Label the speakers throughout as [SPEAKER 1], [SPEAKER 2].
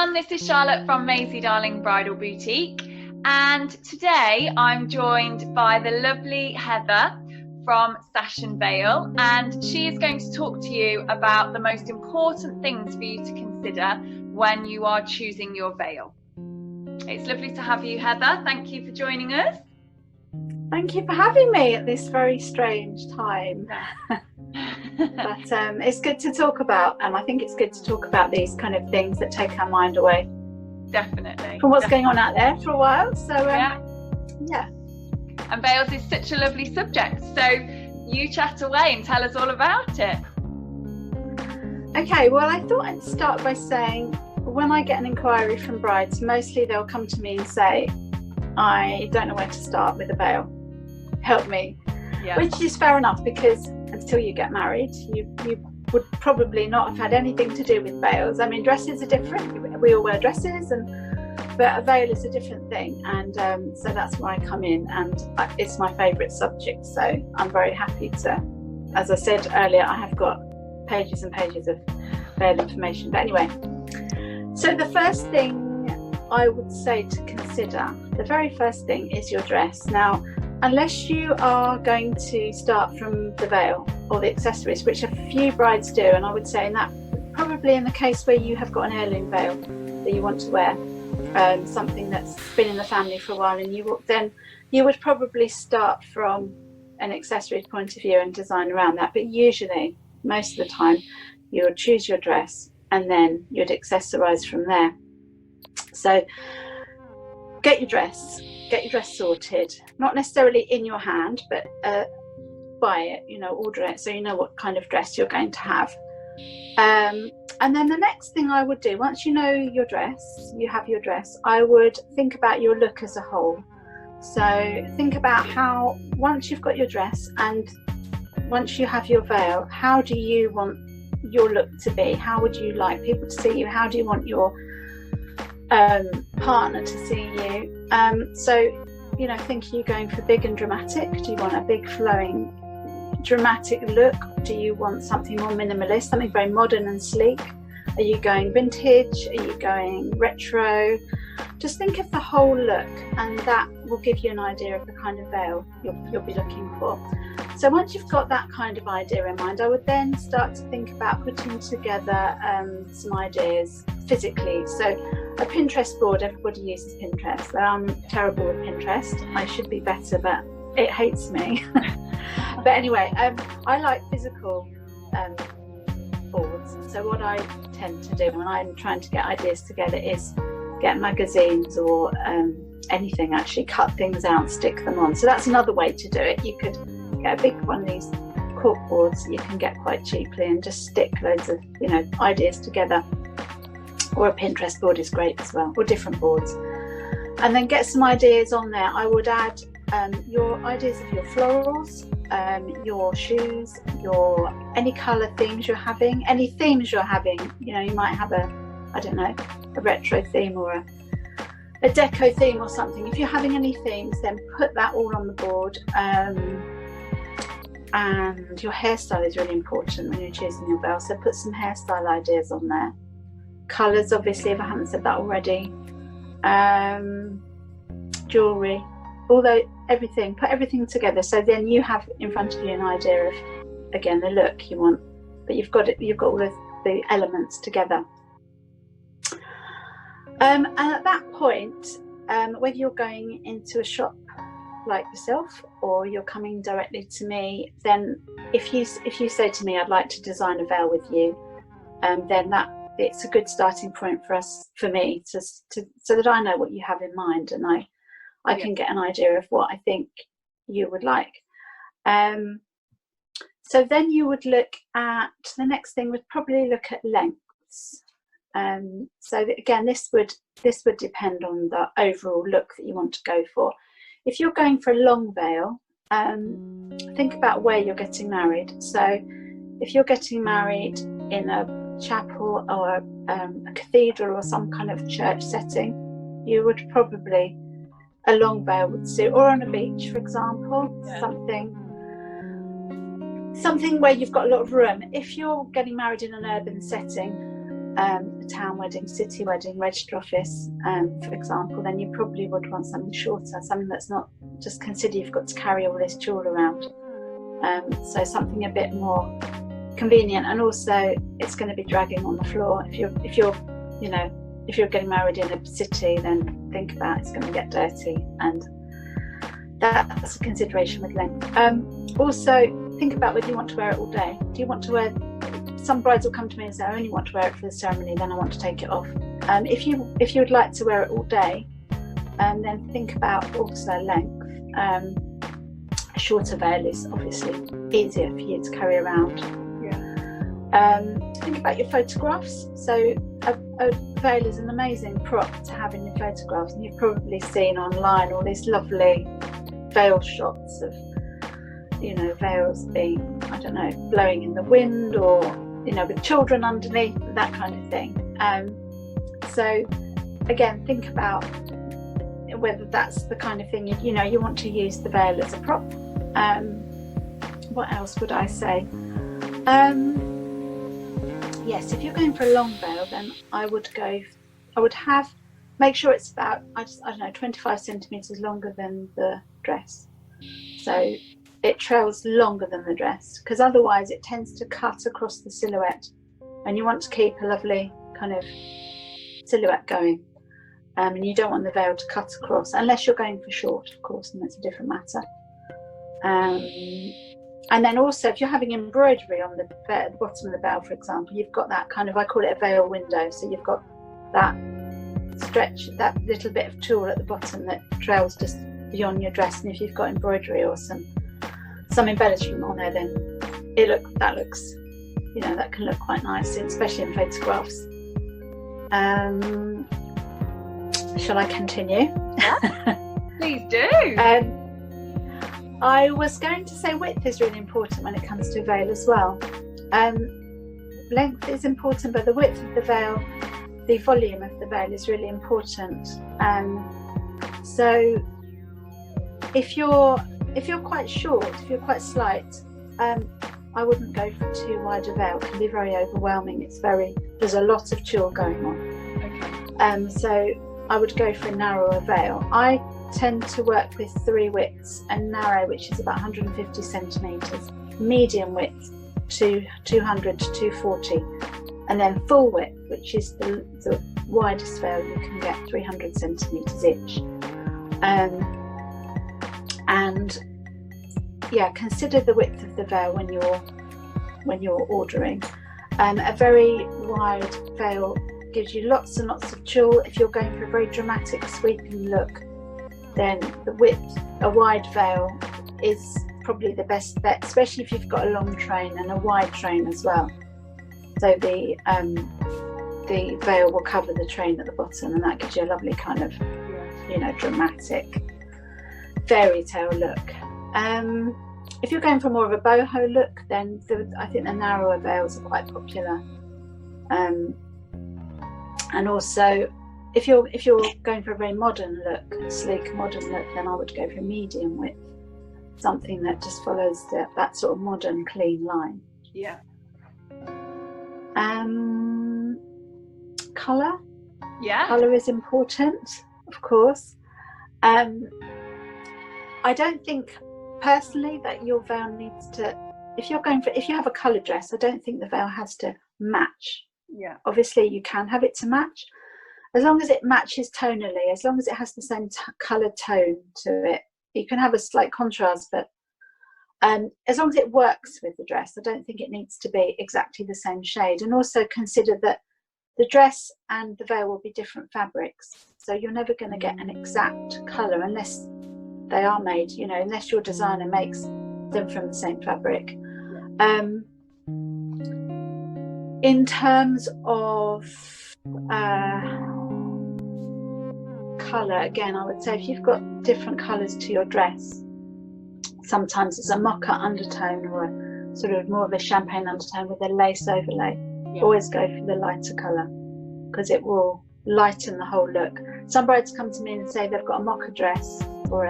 [SPEAKER 1] everyone, this is Charlotte from Maisie Darling Bridal Boutique, and today I'm joined by the lovely Heather from Sash and Veil, and she is going to talk to you about the most important things for you to consider when you are choosing your veil. It's lovely to have you, Heather. Thank you for joining us.
[SPEAKER 2] Thank you for having me at this very strange time. But it's good to talk about, and I think it's good to talk about these kind of things that take our mind away.
[SPEAKER 1] Definitely.
[SPEAKER 2] From what's going on out there for a while. So yeah.
[SPEAKER 1] And veils is such a lovely subject. So you chat away and tell us all about it.
[SPEAKER 2] Okay, well, I thought I'd start by saying when I get an inquiry from brides, mostly they'll come to me and say, I don't know where to start with a veil. Help me. Yeah. Which is fair enough, because until you get married, you would probably not have had anything to do with veils. I mean, dresses are different. We all wear dresses, but a veil is a different thing. And so that's where I come in, and it's my favourite subject. So I'm very happy to, as I said earlier, I have got pages and pages of veil information. But anyway, so the first thing I would say to consider, the very first thing is your dress. Now, unless you are going to start from the veil or the accessories, which a few brides do, and I would say in that probably in the case where you have got an heirloom veil that you want to wear, something that's been in the family for a while, and you would probably start from an accessories point of view and design around that. But usually, most of the time, you would choose your dress and then you'd accessorize from there. So get your dress sorted, not necessarily in your hand, but buy it, order it, so you know what kind of dress you're going to have. And then the next thing I would do, once you know your dress, you have your dress, I would think about your look as a whole. So think about how, once you've got your dress and once you have your veil, how do you want your look to be? How would you like people to see you? How do you want your partner to see you? So think, are you going for big and dramatic? Do you want a big flowing dramatic look? Do you want something more minimalist, something very modern and sleek? Are you going vintage? Are you going retro? Just think of the whole look, and that will give you an idea of the kind of veil you'll be looking for. So once you've got that kind of idea in mind, I would then start to think about putting together some ideas physically. So a Pinterest board, everybody uses Pinterest. I'm terrible with Pinterest. I should be better, but it hates me. But anyway, I like physical boards. So what I tend to do when I'm trying to get ideas together is get magazines or anything, actually cut things out, stick them on. So that's another way to do it. You could get a big one of these cork boards that you can get quite cheaply and just stick loads of ideas together. Or a Pinterest board is great as well, or different boards. And then get some ideas on there. I would add your ideas of your florals, your shoes, any colour themes you're having, any themes you're having. You might have a retro theme or a deco theme or something. If you're having any themes, then put that all on the board. And your hairstyle is really important when you're choosing your veil, so put some hairstyle ideas on there. Colours, obviously, if I haven't said that already. Jewellery, put everything together, so then you have in front of you an idea of, again, the look you want, but you've got all of the elements together. And at that point, whether you're going into a shop like yourself or you're coming directly to me, then if you say to me, I'd like to design a veil with you, then it's a good starting point for me so that I know what you have in mind, and I can get an idea of what I think you would like. So then you would look at, the next thing would probably look at lengths. So that, again, this would depend on the overall look that you want to go for. If you're going for a long veil, think about where you're getting married. So if you're getting married in a chapel or a cathedral or some kind of church setting, you would probably, a long veil would suit, or on a beach, for example, something where you've got a lot of room. If you're getting married in an urban setting, a town wedding, city wedding, register office, for example, then you probably would want something shorter, something that's not just consider you've got to carry all this tulle around. So something a bit more convenient, and also it's going to be dragging on the floor. If you're getting married in a city, then think about it's going to get dirty, and that's a consideration with length. Also think about whether you want to wear it all day. Do you want to wear, some brides will come to me and say, I only want to wear it for the ceremony, then I want to take it off. If you would like to wear it all day, then think about also length. A shorter veil is obviously easier for you to carry around. Think about your photographs. So a veil is an amazing prop to have in your photographs, and you've probably seen online all these lovely veil shots of, veils being, I don't know, blowing in the wind, or with children underneath, that kind of thing. So again, think about whether that's the kind of thing you want to use the veil as a prop. What else would I say? Yes, if you're going for a long veil, then make sure it's about, I don't know, 25 centimetres longer than the dress. So it trails longer than the dress, because otherwise it tends to cut across the silhouette, and you want to keep a lovely kind of silhouette going. And you don't want the veil to cut across, unless you're going for short, of course, and that's a different matter. And then also, if you're having embroidery on the bottom of the veil, for example, you've got that kind of, I call it a veil window. So you've got that stretch, that little bit of tulle at the bottom that trails just beyond your dress. And if you've got embroidery or some embellishment on there, then that can look quite nice, especially in photographs. Shall I continue?
[SPEAKER 1] Yeah, please do.
[SPEAKER 2] I was going to say width is really important when it comes to veil as well. Length is important, but the width of the veil, the volume of the veil is really important. So if you're quite short, if you're quite slight, I wouldn't go for too wide a veil. It can be very overwhelming. There's a lot of tulle going on.
[SPEAKER 1] Okay.
[SPEAKER 2] So I would go for a narrower veil. I tend to work with 3 widths: a narrow, which is about 150 centimetres, medium width to 200 to 240, and then full width, which is the widest veil you can get, 300 centimetres each. And yeah, consider the width of the veil when you're ordering. A very wide veil gives you lots and lots of tulle. If you're going for a very dramatic sweeping look, then a wide veil is probably the best bet, especially if you've got a long train and a wide train as well. So the veil will cover the train at the bottom, and that gives you a lovely kind of, dramatic fairy tale look. If you're going for more of a boho look, then I think the narrower veils are quite popular. And also, if you're going for a very modern look, sleek modern look, then I would go for medium width, something that just follows that sort of modern clean line.
[SPEAKER 1] Yeah.
[SPEAKER 2] Colour.
[SPEAKER 1] Yeah.
[SPEAKER 2] Colour is important, of course. I don't think personally that your veil needs to, if you have a coloured dress, I don't think the veil has to match.
[SPEAKER 1] Yeah.
[SPEAKER 2] Obviously you can have it to match, as long as it matches tonally, as long as it has the same coloured tone to it. You can have a slight contrast, but as long as it works with the dress, I don't think it needs to be exactly the same shade. And also consider that the dress and the veil will be different fabrics, so you're never going to get an exact colour unless they are made, unless your designer makes them from the same fabric. In terms of colour, again, I would say if you've got different colours to your dress, sometimes it's a mocha undertone or a sort of more of a champagne undertone with a lace overlay. Yeah. Always go for the lighter colour, because it will lighten the whole look. Some brides come to me and say they've got a mocha dress, or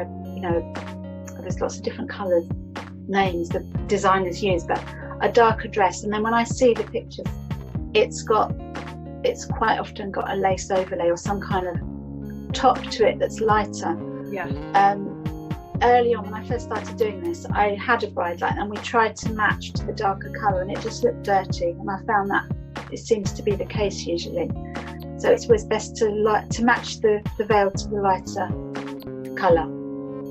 [SPEAKER 2] there's lots of different colours, names the designers use, but a darker dress, and then when I see the pictures, it's got it's quite often got a lace overlay or some kind of top to it that's lighter.
[SPEAKER 1] Yeah.
[SPEAKER 2] Early on, when I first started doing this, I had a bride light and we tried to match to the darker colour, and it just looked dirty, and I found that it seems to be the case usually. So it's always best to match the veil to the lighter colour.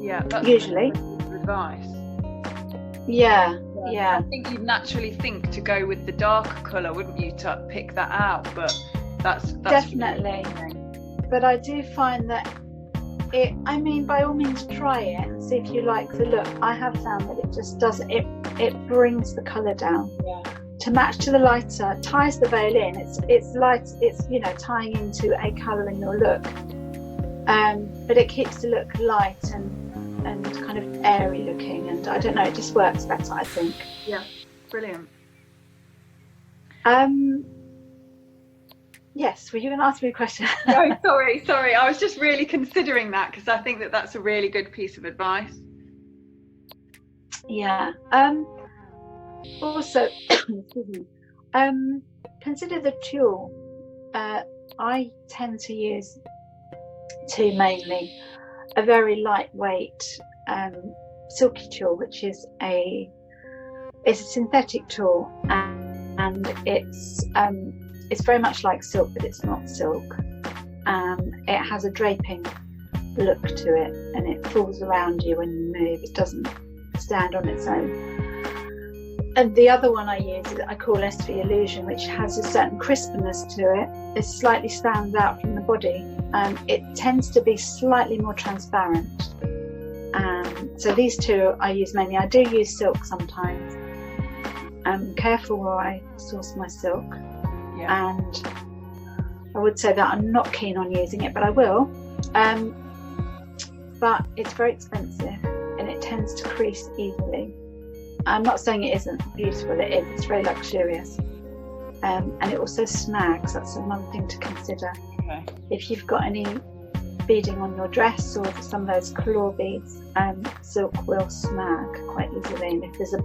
[SPEAKER 1] Yeah, that's
[SPEAKER 2] usually
[SPEAKER 1] good advice.
[SPEAKER 2] Yeah.
[SPEAKER 1] I think you'd naturally think to go with the darker colour, wouldn't you, to pick that out? But that's
[SPEAKER 2] definitely. But I do find that I mean, by all means try it and see if you like the look. I have found that it just does it brings the colour down.
[SPEAKER 1] Yeah.
[SPEAKER 2] To match to the lighter, ties the veil in. It's light. It's, you know, tying into a colour in your look. But it keeps the look light and kind of airy looking, and I don't know, it just works better, I think.
[SPEAKER 1] Yeah, brilliant.
[SPEAKER 2] Yes, were you going to ask me a question?
[SPEAKER 1] No, sorry. I was just really considering that, because I think that that's a really good piece of advice.
[SPEAKER 2] Yeah. Also, excuse me. Consider the tulle. I tend to use two mainly. A very lightweight silky tulle, which is a synthetic tulle, and it's very much like silk, but it's not silk. It has a draping look to it, and it falls around you when you move. It doesn't stand on its own. And the other one I use I call SV Illusion, which has a certain crispness to it. It slightly stands out from the body. It tends to be slightly more transparent. So these two I use mainly. I do use silk sometimes. I'm careful where I source my silk. Yeah. And I would say that I'm not keen on using it, but I will. But it's very expensive and it tends to crease easily. I'm not saying it isn't beautiful, it is. It's very luxurious. And it also snags. That's another thing to consider. Okay. If you've got any beading on your dress or some of those claw beads, silk will snag quite easily. And if there's a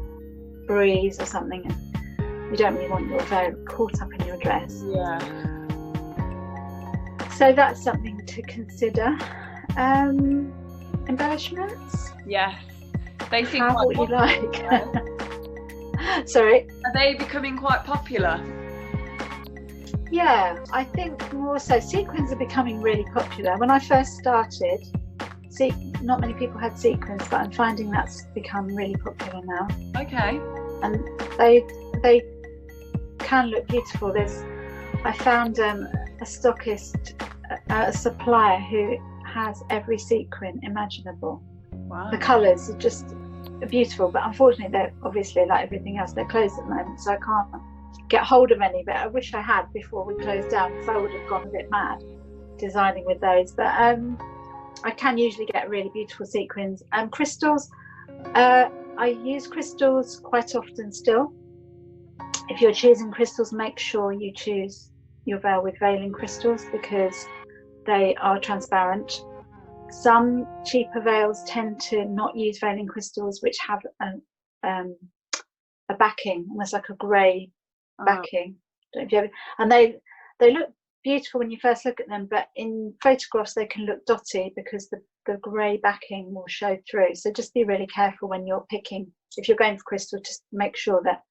[SPEAKER 2] breeze or something, you don't really want your veil caught up in your dress.
[SPEAKER 1] Yeah.
[SPEAKER 2] So that's something to consider. Embellishments?
[SPEAKER 1] Yes. They seem
[SPEAKER 2] have
[SPEAKER 1] quite
[SPEAKER 2] what
[SPEAKER 1] popular.
[SPEAKER 2] You like. Sorry?
[SPEAKER 1] Are they becoming quite popular?
[SPEAKER 2] Yeah, I think more so. Sequins are becoming really popular. When I first started, not many people had sequins, but I'm finding that's become really popular now.
[SPEAKER 1] Okay.
[SPEAKER 2] And they can look beautiful. I found a stockist, a supplier who has every sequin imaginable.
[SPEAKER 1] Wow.
[SPEAKER 2] The colours are just beautiful, but unfortunately they're obviously, like everything else, they're closed at the moment, so I can't get hold of any, but I wish I had before we closed down, because I would have gone a bit mad designing with those. But I can usually get really beautiful sequins. Crystals, I use crystals quite often still. If you're choosing crystals, make sure you choose your veil with veiling crystals, because they are transparent. Some cheaper veils tend to not use veiling crystals, which have a backing, almost like a grey backing. Don't know if you ever, and they look beautiful when you first look at them, but in photographs they can look dotty because the grey backing will show through. So just be really careful when you're picking. If you're going for crystal, just make sure that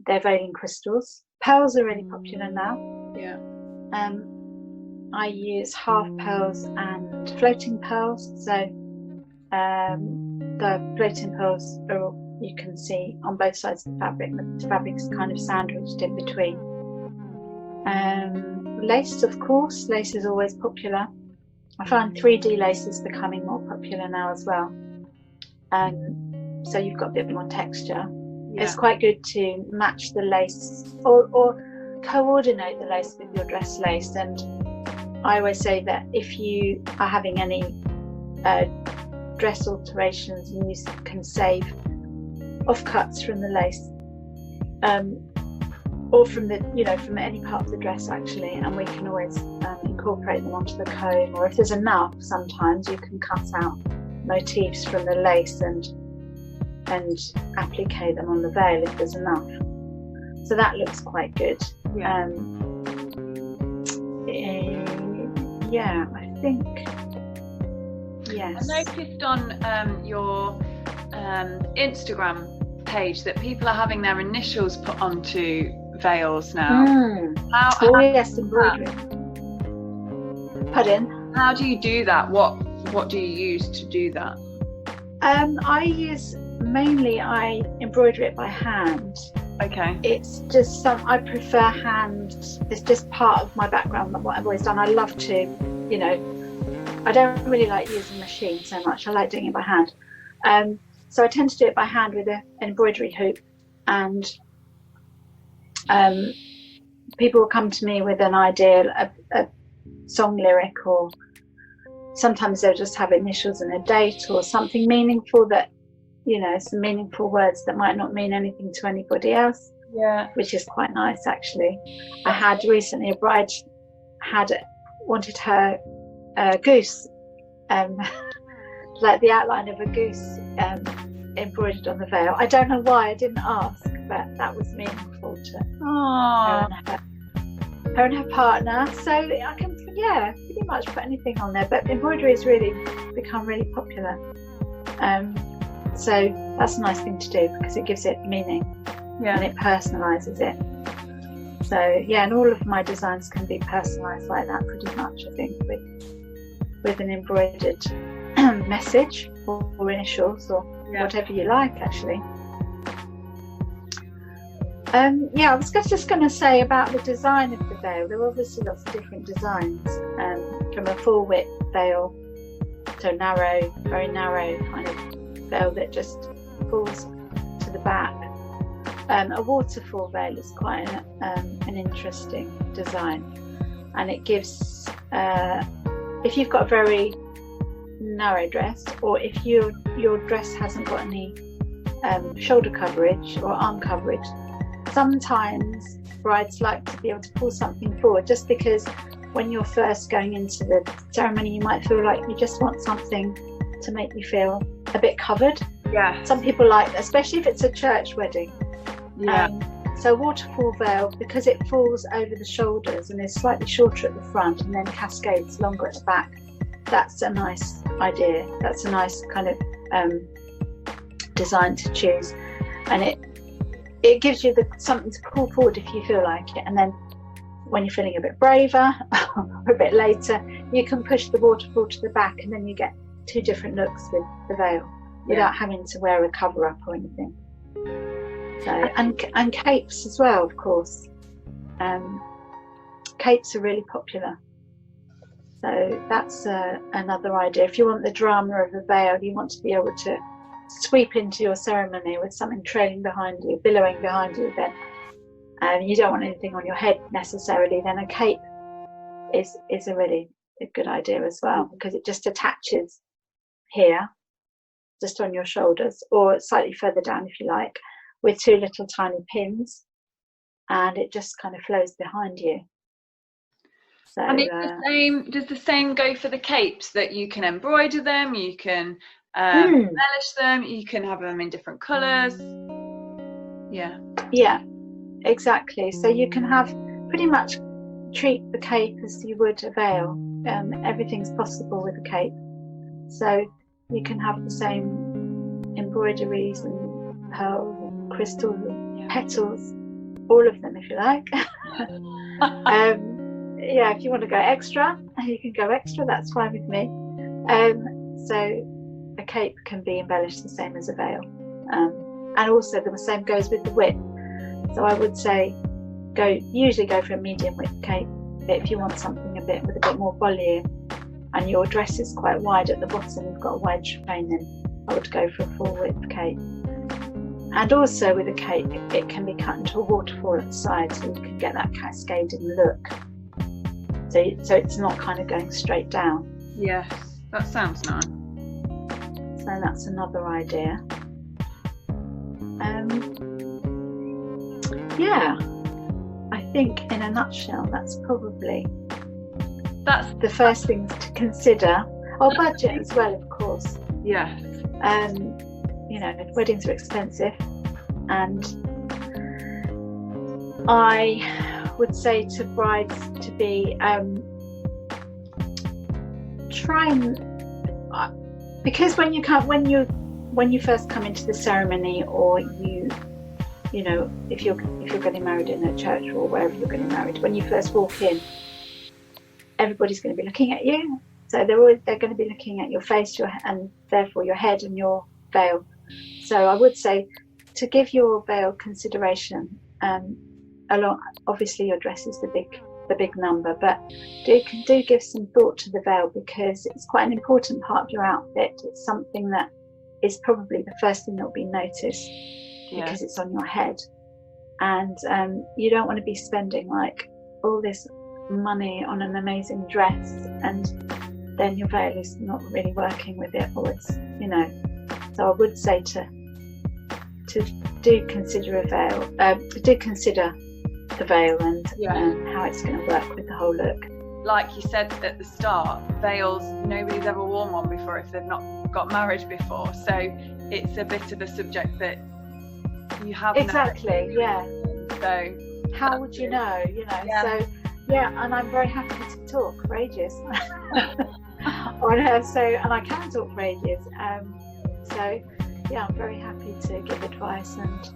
[SPEAKER 2] they're veiling crystals. Pearls are really popular now.
[SPEAKER 1] Yeah.
[SPEAKER 2] I use half pearls and floating pearls. So the floating pearls are, you can see on both sides of the fabric. The fabric's kind of sandwiched in between. Lace, of course. Lace is always popular. I find 3D lace is becoming more popular now as well. So you've got a bit more texture. Yeah. It's quite good to match the lace or coordinate the lace with your dress lace. And I always say that if you are having any dress alterations, and you can save offcuts from the lace, or from from any part of the dress actually, and we can always incorporate them onto the comb. Or if there's enough, sometimes you can cut out motifs from the lace and applique them on the veil if there's enough. So that looks quite good.
[SPEAKER 1] Yeah.
[SPEAKER 2] Yeah, I think, yes.
[SPEAKER 1] I noticed on your Instagram page that people are having their initials put onto veils now.
[SPEAKER 2] How yes, embroidery. Pardon?
[SPEAKER 1] How do you do that? What do you use to do that?
[SPEAKER 2] I embroider it by hand.
[SPEAKER 1] Okay.
[SPEAKER 2] It's just I prefer hand. It's just part of my background, what I've always done. I love to, you know, I don't really like using machine so much. I like doing it by hand. So I tend to do it by hand with an embroidery hoop, and people will come to me with an idea, a song lyric, or sometimes they'll just have initials and a date or something meaningful, that, you know, some meaningful words that might not mean anything to anybody else.
[SPEAKER 1] Yeah,
[SPEAKER 2] which is quite nice, actually. I had recently a bride wanted her goose, like the outline of a goose embroidered on the veil. I don't know why, I didn't ask, but that was meaningful to her and her partner. So I can, pretty much put anything on there, but embroidery has really become really popular. So that's a nice thing to do, because it gives it meaning, and it personalises it. So and all of my designs can be personalised like that pretty much, I think, with an embroidered message or initials or whatever you like, actually. I was just going to say about the design of the veil. There are obviously lots of different designs, from a full width veil to a narrow, very narrow kind of veil that just falls to the back. A waterfall veil is quite an interesting design, and it gives, if you've got a very narrow dress, or if your dress hasn't got any shoulder coverage or arm coverage, sometimes brides like to be able to pull something forward, just because when you're first going into the ceremony, you might feel like you just want something to make you feel a bit covered. Some people like, especially if it's a church wedding. So waterfall veil, because it falls over the shoulders and is slightly shorter at the front and then cascades longer at the back, that's a nice idea. That's a nice kind of design to choose, and it gives you something to pull forward if you feel like it, and then when you're feeling a bit braver or a bit later, you can push the waterfall to the back, and then you get two different looks with the veil without having to wear a cover up or anything. So, and capes as well, of course. Capes are really popular. So that's another idea. If you want the drama of a veil, you want to be able to sweep into your ceremony with something trailing behind you, billowing behind you, then you don't want anything on your head necessarily, then a cape is a really good idea as well, because it just attaches here, just on your shoulders, or slightly further down if you like, with two little tiny pins, and it just kind of flows behind you. So,
[SPEAKER 1] and it's does the same go for the capes, that you can embroider them, you can embellish them, you can have them in different colours? Yeah, exactly.
[SPEAKER 2] So you can have pretty much treat the cape as you would a veil. Everything's possible with a cape, so you can have the same embroideries and pearls and crystals and petals, all of them if you like. If you want to go extra, you can go extra, that's fine with me. So a cape can be embellished the same as a veil, and also the same goes with the width. So I would say usually go for a medium width cape, but if you want something with a bit more volume and your dress is quite wide at the bottom, you've got a wide train, then I would go for a full width cape. And also with a cape, it can be cut into a waterfall at the side, so you can get that cascading look. So it's not kind of going straight down.
[SPEAKER 1] Yes, that sounds nice.
[SPEAKER 2] So that's another idea. I think in a nutshell, that's the first things to consider. Budget as well, of course.
[SPEAKER 1] Yes.
[SPEAKER 2] Weddings are expensive, and I would say to brides to be try and because when you first come into the ceremony, or you know, if you're getting married in a church or wherever you're getting married, when you first walk in, everybody's going to be looking at you. So they're going to be looking at your face, and therefore your head and your veil. So I would say to give your veil consideration. Obviously your dress is the big number, but do give some thought to the veil, because it's quite an important part of your outfit. It's something that is probably the first thing that will be noticed, because it's on your head, and you don't want to be spending like all this money on an amazing dress and then your veil is not really working with it, or it's, you know. So I would say to do consider a veil, do consider the veil and how it's going to work with the whole look.
[SPEAKER 1] Like you said at the start, veils, nobody's ever worn one before if they've not got married before, so it's a bit of a subject that you have
[SPEAKER 2] exactly
[SPEAKER 1] so
[SPEAKER 2] how would you know, so and I'm very happy to talk for ages. And I can talk for ages, so I'm very happy to give advice and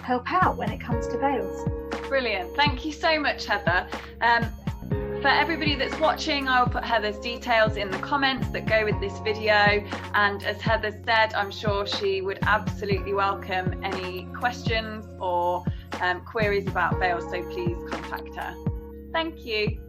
[SPEAKER 2] help out when it comes to veils.
[SPEAKER 1] Brilliant, thank you so much, Heather. For everybody that's watching, I will put Heather's details in the comments that go with this video, and as Heather said, I'm sure she would absolutely welcome any questions or queries about veils, so please contact her. Thank you.